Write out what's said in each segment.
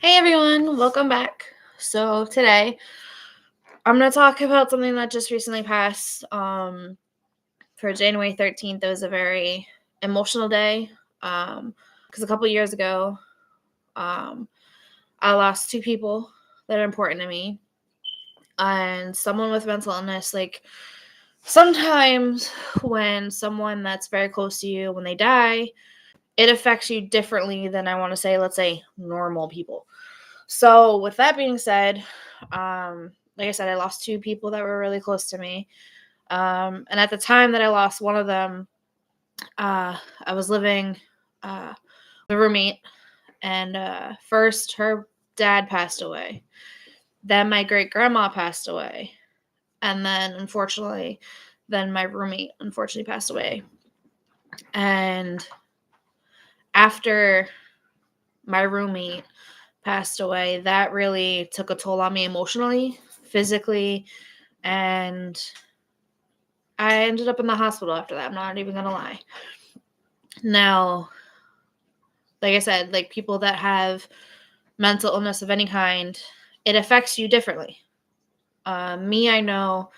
Hey everyone, welcome back. So today I'm gonna talk about something that just recently passed. For January 13th, it was a very emotional day. Because a couple years ago, um, I lost two people that are important to me, and someone with mental illness. Like sometimes when someone that's very close to you, when they die, it affects you differently than I want to say, let's say, normal people. So, with that being said, like I said, I lost two people that were really close to me. And at the time that I lost one of them, I was living with a roommate, and first her dad passed away. Then my great grandma passed away. And then, unfortunately, then my roommate unfortunately passed away. And after my roommate passed away, that really took a toll on me emotionally, physically, and I ended up in the hospital after that. I'm not even gonna lie. Now, like I said, like people that have mental illness of any kind, it affects you differently. Me, I know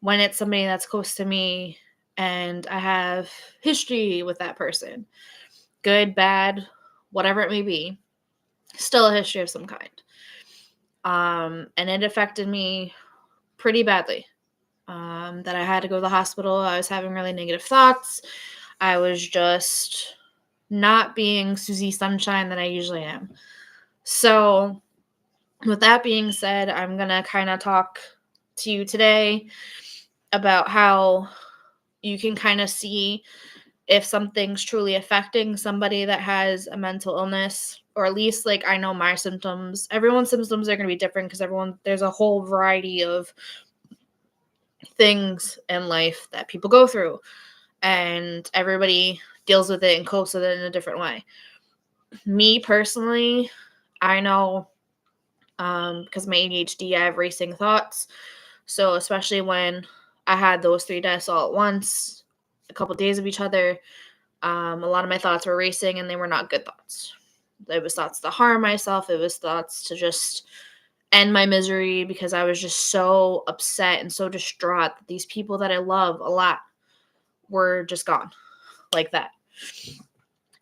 when it's somebody that's close to me and I have history with that person, good, bad, whatever it may be, still a history of some kind. And it affected me pretty badly. That I had to go to the hospital. I was having really negative thoughts. I was just not being Susie Sunshine that I usually am. So, with that being said, I'm going to kind of talk to you today about how you can kind of see if something's truly affecting somebody that has a mental illness, or at least like I know my symptoms. Everyone's symptoms are going to be different because there's a whole variety of things in life that people go through, and everybody deals with it and copes with it in a different way. Me personally, I know because my ADHD, I have racing thoughts. So especially when I had those three deaths all at once, a couple days of each other, a lot of my thoughts were racing, and they were not good thoughts. It was thoughts to harm myself. It was thoughts to just end my misery because I was just so upset and so distraught that these people that I love a lot were just gone like that.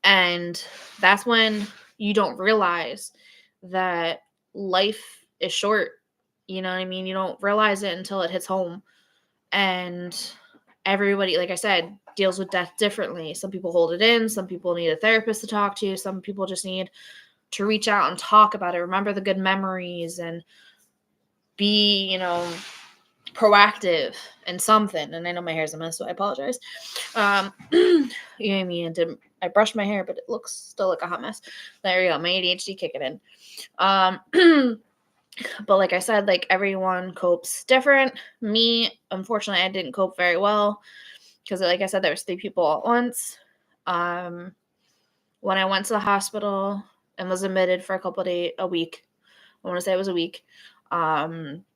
And that's when you don't realize that life is short. You know what I mean? You don't realize it until it hits home. And everybody, like I said, deals with death differently. Some people hold it in, some people need a therapist to talk to, some people just need to reach out and talk about it, remember the good memories, and be, proactive in something. And I know my hair's a mess, so I apologize. You know what I mean? I brushed my hair, but it looks still like a hot mess. There you go, my ADHD kicking in. But like I said, like everyone copes different. Me, unfortunately, I didn't cope very well because, like I said, there was three people at once. Um, when I went to the hospital and was admitted for a week, I want to say it was a week. Um,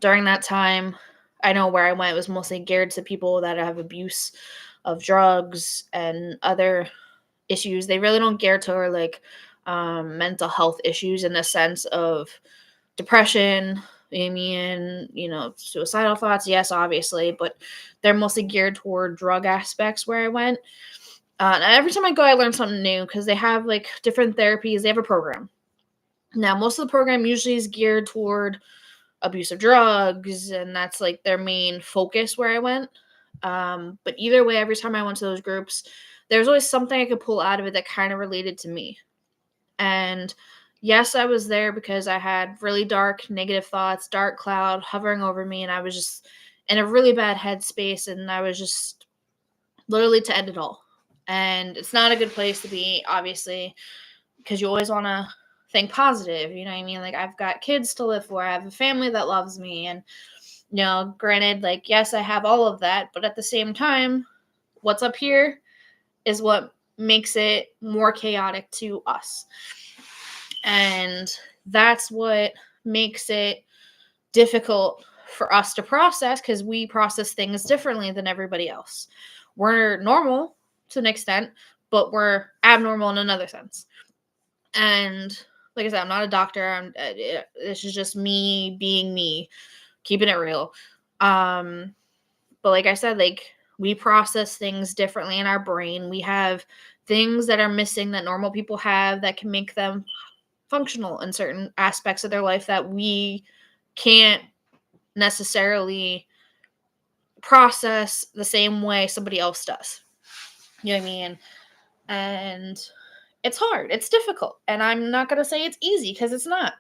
During that time, I know where I went was mostly geared to people that have abuse of drugs and other issues. They really don't gear to like mental health issues in the sense of depression, suicidal thoughts. Yes, obviously, but they're mostly geared toward drug aspects where I went. And every time I go, I learn something new because they have like different therapies. They have a program. Now, most of the program usually is geared toward abuse of drugs, and that's like their main focus where I went. But either way, every time I went to those groups, there's always something I could pull out of it that kind of related to me. And yes, I was there because I had really dark, negative thoughts, dark cloud hovering over me, and I was just in a really bad headspace, and I was just literally to end it all. And it's not a good place to be, obviously, because you always want to think positive. You know what I mean? Like, I've got kids to live for, I have a family that loves me, and granted, like, yes, I have all of that, but at the same time, what's up here is what makes it more chaotic to us. And that's what makes it difficult for us to process because we process things differently than everybody else. We're normal to an extent, but we're abnormal in another sense. And Like I said, I'm not a doctor. This is just me being me, keeping it real. But like I said, like we process things differently in our brain. We have things that are missing that normal people have that can make them functional in certain aspects of their life that we can't necessarily process the same way somebody else does. You know what I mean? And it's hard. It's difficult. And I'm not going to say it's easy because it's not.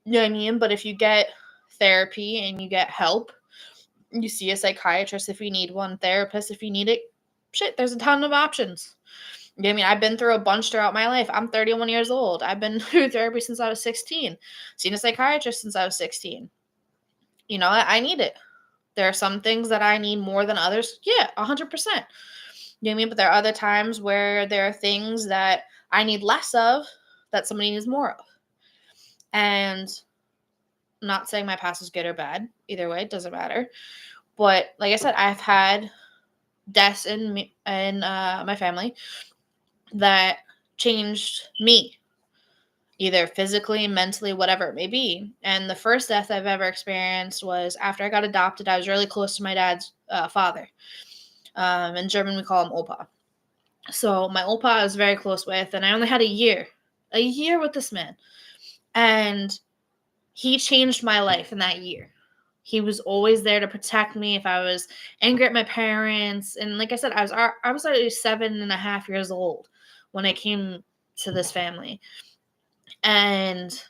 You know what I mean? But if you get therapy and you get help, you see a psychiatrist if you need one, therapist if you need it, shit, there's a ton of options. You know what I mean? I've been through a bunch throughout my life. I'm 31 years old. I've been through therapy since I was 16. Seen a psychiatrist since I was 16. You know, I need it. There are some things that I need more than others. Yeah, 100%. You know what I mean? But there are other times where there are things that I need less of that somebody needs more of. And I'm not saying my past is good or bad. Either way, it doesn't matter. But like I said, I've had deaths in my family that changed me, either physically, mentally, whatever it may be. And the first death I've ever experienced was after I got adopted. I was really close to my dad's father. In German, we call him Opa. So my Opa I was very close with, and I only had a year with this man. And he changed my life in that year. He was always there to protect me if I was angry at my parents. And like I said, I was already 7.5 years old when I came to this family. And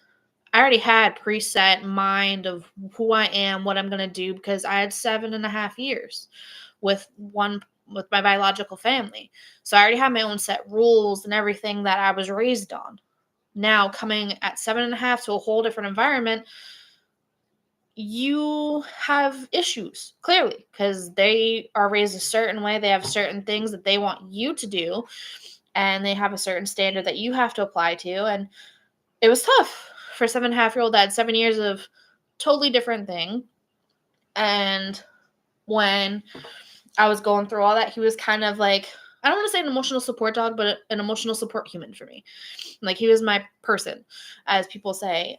I already had preset mind of who I am, what I'm going to do, because I had 7.5 years with my biological family. So I already had my own set rules and everything that I was raised on. Now coming at 7.5 to a whole different environment, you have issues, clearly, because they are raised a certain way. They have certain things that they want you to do, and they have a certain standard that you have to apply to. And it was tough for a 7.5-year-old that had 7 years of totally different thing. And when I was going through all that, he was kind of like, I don't want to say an emotional support dog, but an emotional support human for me. Like, he was my person, as people say.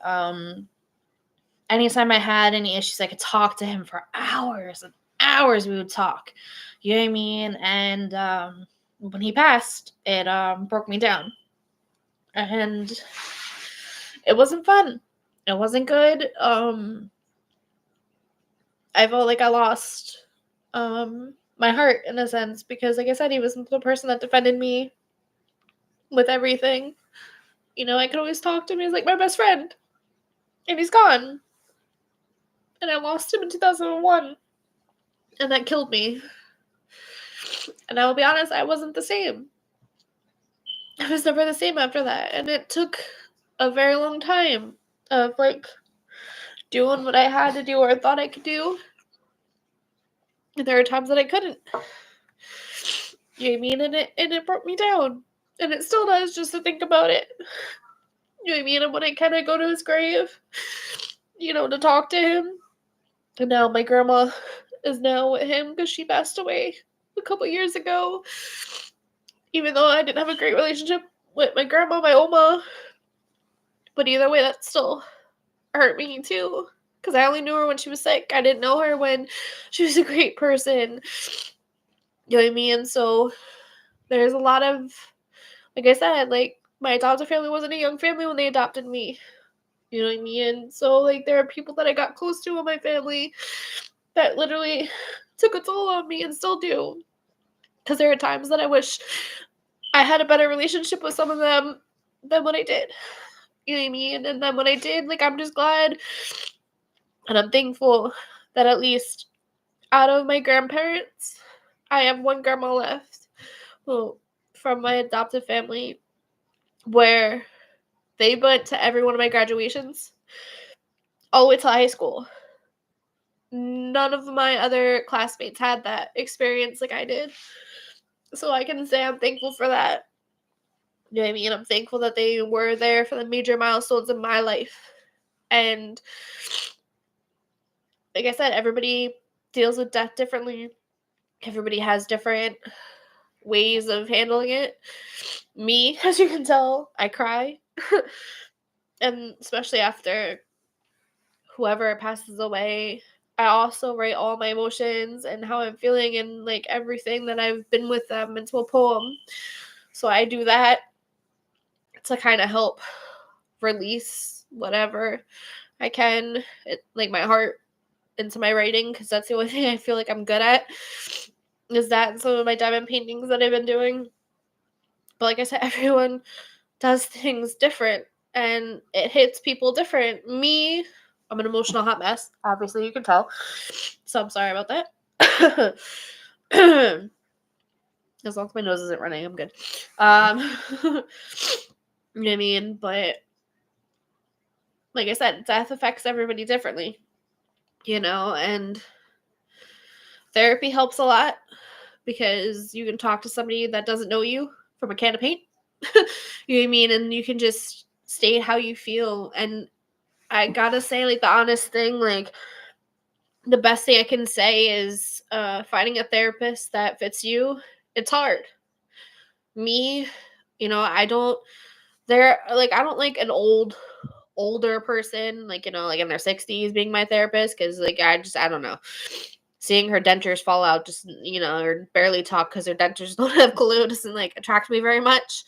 Anytime I had any issues, I could talk to him for hours and hours. We would talk. You know what I mean? And when he passed, it broke me down. And it wasn't fun. It wasn't good. I felt like I lost my heart in a sense because, like I said, he was the person that defended me with everything. You know, I could always talk to him. He was like my best friend. And he's gone. And I lost him in 2001. And that killed me. And I will be honest, I wasn't the same. I was never the same after that. And it took a very long time of, like, doing what I had to do or thought I could do. And there were times that I couldn't. You know what I mean? And it broke me down. And it still does, just to think about it. You know what I mean? And when I kind of go to his grave, you know, to talk to him. And now my grandma is now with him because she passed away a couple years ago. Even though I didn't have a great relationship with my grandma, my Oma. But either way, that still hurt me too. Because I only knew her when she was sick. I didn't know her when she was a great person. You know what I mean? So there's a lot of, like I said, like, my adopted family wasn't a young family when they adopted me. You know what I mean? And so, like, there are people that I got close to in my family that literally took a toll on me and still do. Because there are times that I wish I had a better relationship with some of them than what I did. You know what I mean? And then when I did, like, I'm just glad and I'm thankful that at least out of my grandparents, I have one grandma left, well, from my adopted family, where they went to every one of my graduations all the way to high school. None of my other classmates had that experience like I did. So I can say I'm thankful for that. You know what I mean? I'm thankful that they were there for the major milestones in my life. And like I said, everybody deals with death differently. Everybody has different ways of handling it. Me, as you can tell, I cry. And especially after whoever passes away, I also write all my emotions and how I'm feeling and like everything that I've been with them into a poem. So I do that to kind of help release whatever I can, like my heart into my writing, because that's the only thing I feel like I'm good at, is that and some of my diamond paintings that I've been doing. But like I said, everyone does things different and it hits people different. Me, I'm an emotional hot mess. Obviously, you can tell. So I'm sorry about that. As long as my nose isn't running, I'm good. You know what I mean? But like I said, death affects everybody differently, and therapy helps a lot because you can talk to somebody that doesn't know you from a can of paint. You know what I mean? And you can just state how you feel. And I gotta say, like, the honest thing, like, the best thing I can say is finding a therapist that fits you. It's hard. Me, I don't, I don't like an older person, like, like in their 60s being my therapist, because, like, I don't know. Seeing her dentures fall out, just, or barely talk because her dentures don't have glue, doesn't, like, attract me very much.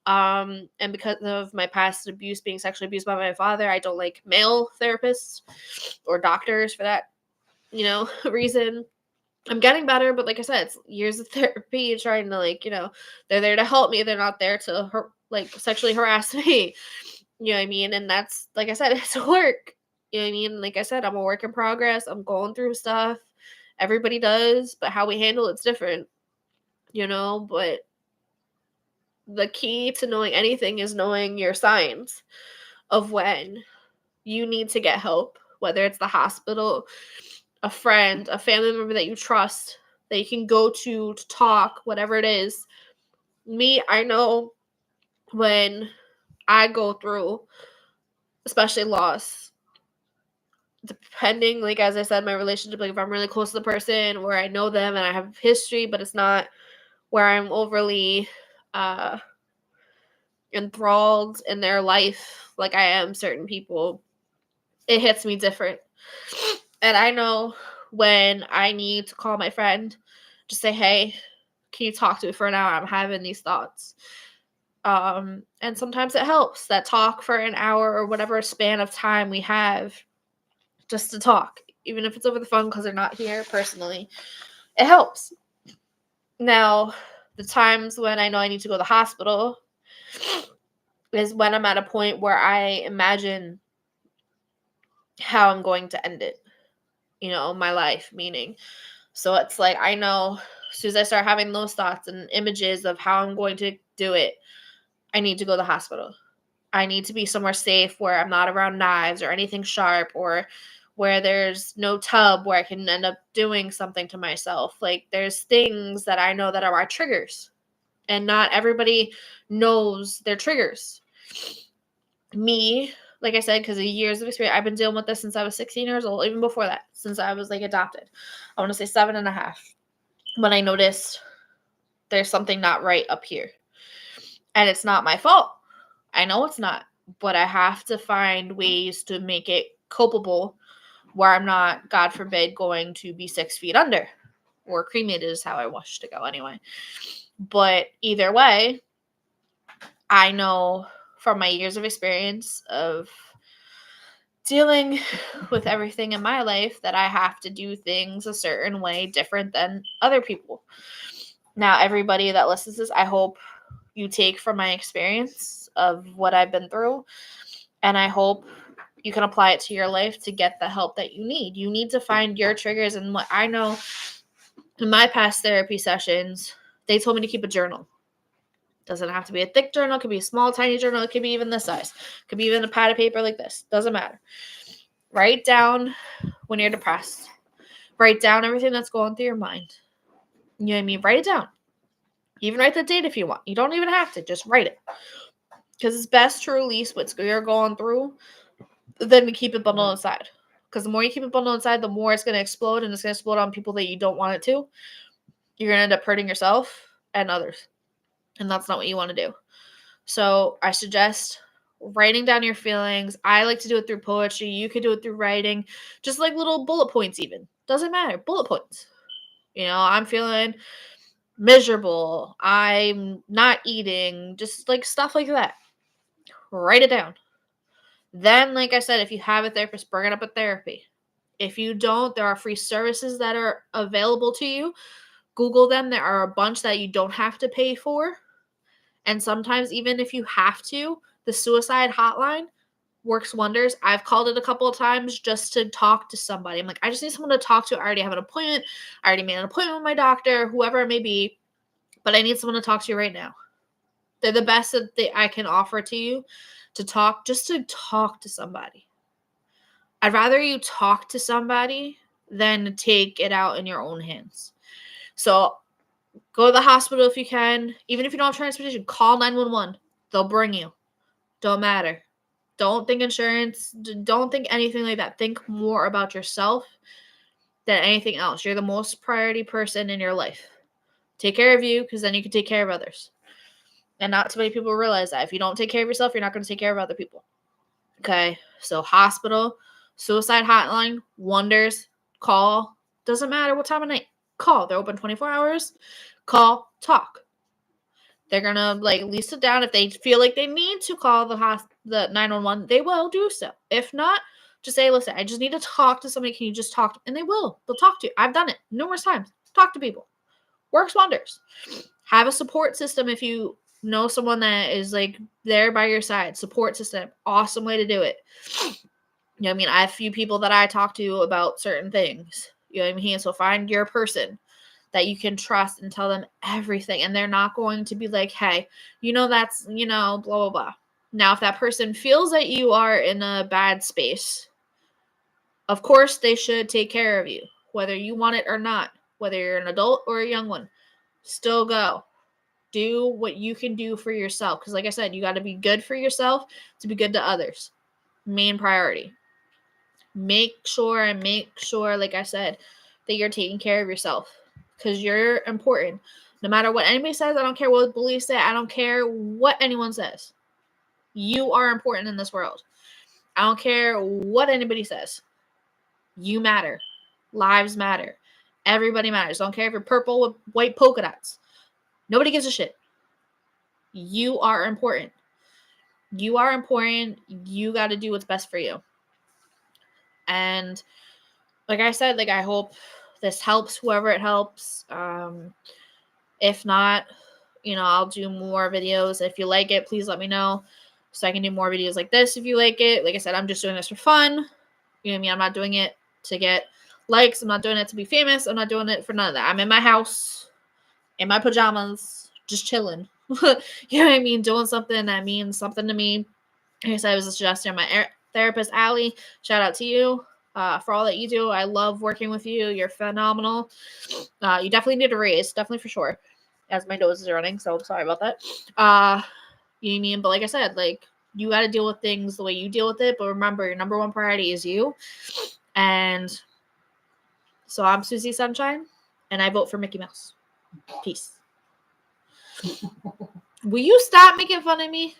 And because of my past abuse, being sexually abused by my father, I don't like male therapists or doctors for that, reason. I'm getting better, but like I said, it's years of therapy trying to, like, they're there to help me. They're not there to sexually harass me. You know what I mean? And that's, like I said, it's work. You know what I mean? Like I said, I'm a work in progress. I'm going through stuff. Everybody does, but how we handle it's different, but the key to knowing anything is knowing your signs of when you need to get help, whether it's the hospital, a friend, a family member that you trust, that you can go to talk, whatever it is. Me, I know when I go through, especially loss, depending, like, as I said, my relationship, like, if I'm really close to the person where I know them and I have history, but it's not where I'm overly enthralled in their life like I am certain people, it hits me different. And I know when I need to call my friend, just say, hey, can you talk to me for an hour? I'm having these thoughts. And sometimes it helps that talk for an hour or whatever span of time we have just to talk, even if it's over the phone because they're not here personally. It helps. Now, the times when I know I need to go to the hospital is when I'm at a point where I imagine how I'm going to end it, my life, meaning. So it's like, I know as soon as I start having those thoughts and images of how I'm going to do it, I need to go to the hospital. I need to be somewhere safe where I'm not around knives or anything sharp, or where there's no tub where I can end up doing something to myself. Like, there's things that I know that are our triggers, and not everybody knows their triggers. Me, like I said, because of years of experience, I've been dealing with this since I was 16 years old, even before that, since I was, like, adopted. I want to say 7.5, when I noticed there's something not right up here. And it's not my fault. I know it's not, but I have to find ways to make it culpable where I'm not, God forbid, going to be 6 feet under, or cremated is how I wish to go anyway. But either way, I know from my years of experience of dealing with everything in my life that I have to do things a certain way different than other people. Now, everybody that listens to this, I hope you take from my experience of what I've been through, and I hope you can apply it to your life to get the help that you need. You need to find your triggers. And what I know in my past therapy sessions, they told me to keep a journal. Doesn't have to be a thick journal. It could be a small, tiny journal. It could be even this size. It could be even a pad of paper like this. Doesn't matter. Write down when you're depressed. Write down everything that's going through your mind. You know what I mean? Write it down. Even write the date if you want. You don't even have to. Just write it. Because it's best to release what you're going through than to keep it bundled inside. Because the more you keep it bundled inside, the more it's going to explode, and it's going to explode on people that you don't want it to. You're going to end up hurting yourself and others. And that's not what you want to do. So I suggest writing down your feelings. I like to do it through poetry. You could do it through writing, just like little bullet points, even. Doesn't matter. Bullet points. I'm feeling miserable. I'm not eating, just like stuff like that. Write it down. Then, like I said, if you have a therapist, bring it up at therapy. If you don't, there are free services that are available to you. Google them. There are a bunch that you don't have to pay for. And sometimes, even if you have to, the suicide hotline works wonders. I've called it a couple of times just to talk to somebody. I'm like, I just need someone to talk to. I already have an appointment. I already made an appointment with my doctor, whoever it may be, but I need someone to talk to right now. They're the best that I can offer to you to talk, just to talk to somebody. I'd rather you talk to somebody than take it out in your own hands. So go to the hospital if you can. Even if you don't have transportation, call 911. They'll bring you. Don't matter. Don't think insurance. Don't think anything like that. Think more about yourself than anything else. You're the most priority person in your life. Take care of you, because then you can take care of others. And not too many people realize that. If you don't take care of yourself, you're not going to take care of other people. Okay? So hospital, suicide hotline, wonders, call. Doesn't matter what time of night. Call. They're open 24 hours. Call, talk. They're going to at least sit down. If they feel like they need to call the 911, they will do so. If not, just say, listen, I just need to talk to somebody. Can you just talk? And they will. They'll talk to you. I've done it numerous times. Talk to people. Works wonders. Have a support system if you know someone that is there by your side. Support system. Awesome way to do it. I mean? I have a few people that I talk to about certain things. You know what I mean? So find your person that you can trust and tell them everything. And they're not going to be like, hey, that's, blah, blah, blah. Now, if that person feels that you are in a bad space, of course they should take care of you, whether you want it or not, whether you're an adult or a young one. Still go. Do what you can do for yourself. Because like I said, you got to be good for yourself to be good to others. Main priority. Make sure, like I said, that you're taking care of yourself. Because you're important. No matter what anybody says, I don't care what bullies say, I don't care what anyone says. You are important in this world. I don't care what anybody says. You matter. Lives matter. Everybody matters. Don't care if you're purple with white polka dots. Nobody gives a shit. You are important. You are important. You got to do what's best for you. And like I said, I hope this helps whoever it helps. If not, I'll do more videos. If you like it, please let me know so I can do more videos like this if you like it. Like I said, I'm just doing this for fun. You know what I mean? I'm not doing it to get likes. I'm not doing it to be famous. I'm not doing it for none of that. I'm in my house, in my pajamas, just chilling. You know what I mean? Doing something that means something to me. Like I said, I was a suggestion. My therapist, Allie, shout out to you for all that you do. I love working with you. You're phenomenal. You definitely need a raise, definitely for sure. As my nose is running, so I'm sorry about that. You know what I mean? But like I said, you got to deal with things the way you deal with it. But remember, your number one priority is you. And so I'm Susie Sunshine, and I vote for Mickey Mouse. Peace. Will you stop making fun of me?